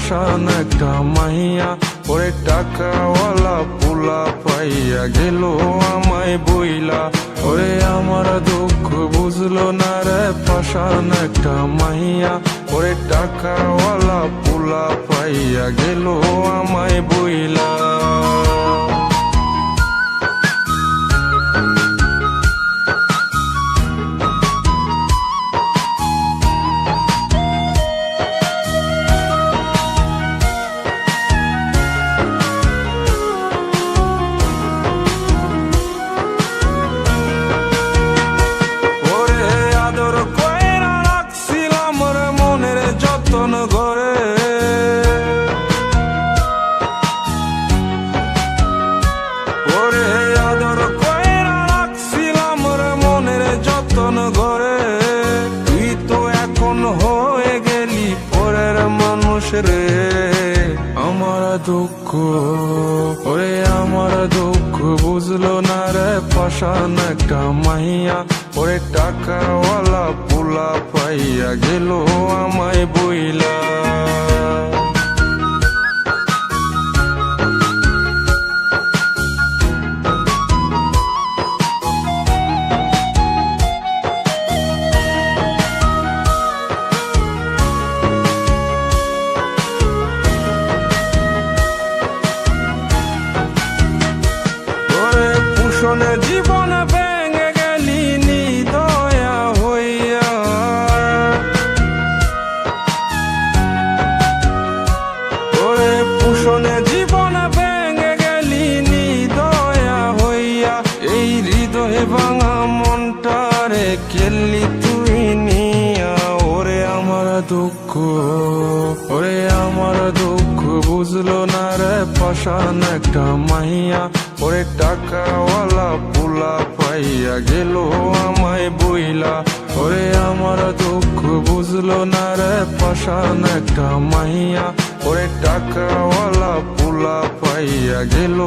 পাশান একটা মাইয়া, ওরে টাকাওয়ালা পোলা পাইয়া গেল আমায় বইলা। ওরে আমার দুঃখ বুঝলো না রে পাশান একটা মাইয়া, ওরে টাকাওয়ালা পোলা পাইয়া গেল আমায় বইলা। রে আমার দুঃখ, ওরে আমার দুঃখ বুঝলো না রে পাশান একটা মাইয়া, ওরে টাকাওয়ালা পোলা পাইয়া গেল আমায় বইলা। জীবন ভেঙে গেলি নিদয়া হইয়া, ওরে পুষণে জীবন ভেঙে গেলি নিদয়া হইয়া। এই হৃদয়ে ভাঙা মনটারে কেলি তুই নিয়া, ওরে আমার দুঃখ, ওরে আমার দুঃখ বুঝলো না রে পাশান একটা মাইয়া, ওরে টাকাওয়ালা পোলা পাইয়া গেল আমায় বইলা। ওরে আমার দুঃখ বুঝলো না রে পাশান একটা মাইয়া, ওরে টাকাওয়ালা পোলা পাইয়া গেল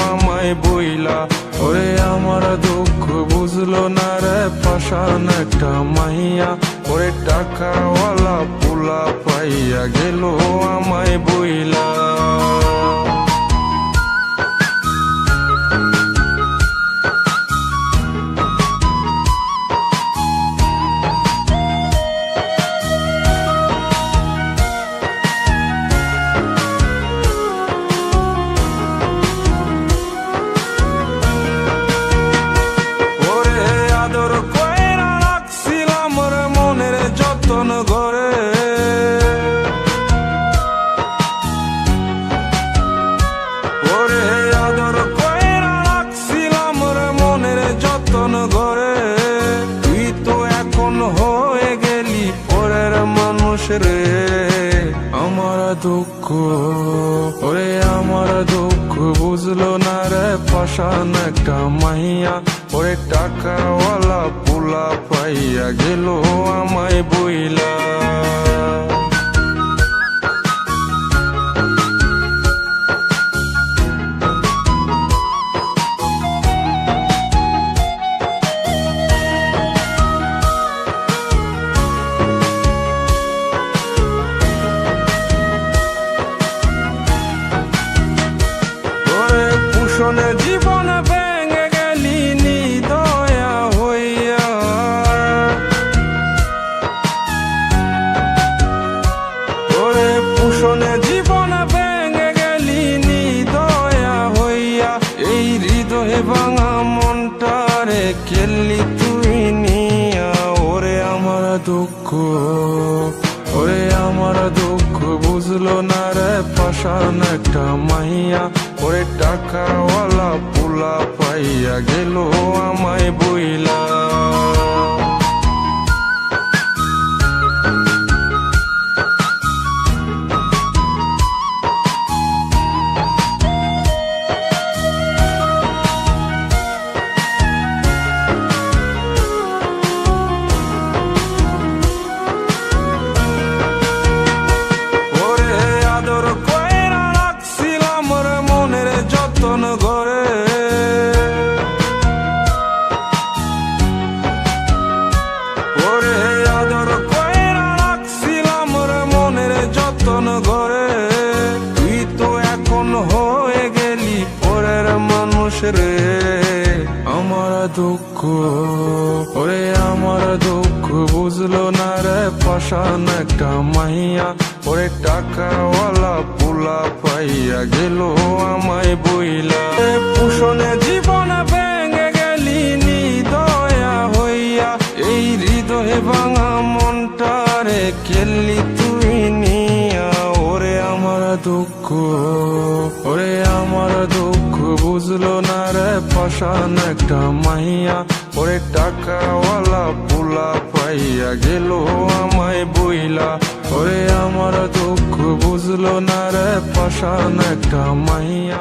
আমায় বইলা। ওরে আমার দুঃখ বুঝলো না রে পাশান একটা মাইয়া, ওরে টাকাওয়ালা পোলা পাইয়া গেল আমায় বইলা। রে আমার দুঃখ, ওরে আমার দুঃখ বুঝলো না রে পাশান একটা মাইয়া, ওরে টাকাওয়ালা পোলা পাইয়া গেল আমায় বইলা। জীবন ভেঙে গেলি নিদয়া হইয়া, ওরে পুষণে জীবন ভেঙে গেলি নিদয়া হইয়া। এই হৃদয়ে ভাঙা মনটারে কেলি তুই নিয়া, ওরে আমার দুঃখ, ওরে আমার দুঃখ বুঝলো না রে পাশান একটা মাইয়া, ওরে টাকাওয়ালা পোলা পাইয়া গেল আমায় বইলা। রে আমার দুঃখ, ওরে আমার দুঃখ বুঝলো না রে পাষাণ একটা মাইয়া, ওরে টাকাওয়ালা পোলা পাইয়া গেল আমায় বইলা। পুষণে জীবন ভেঙে গেলি নিদয়া হইয়া, এই হৃদয়ে ভাঙা মনটারে খেললি তুই নিয়া। ওরে আমার দুঃখ, ওরে আমার দুঃখ বুঝলো না রে পাষাণ একটা মাইয়া, ওরে টাকাওয়ালা পোলা পাইয়া গেল আমায় বইলা। ওরে আমার দুঃখ বুঝলো না রে পাষাণ একটা মাইয়া।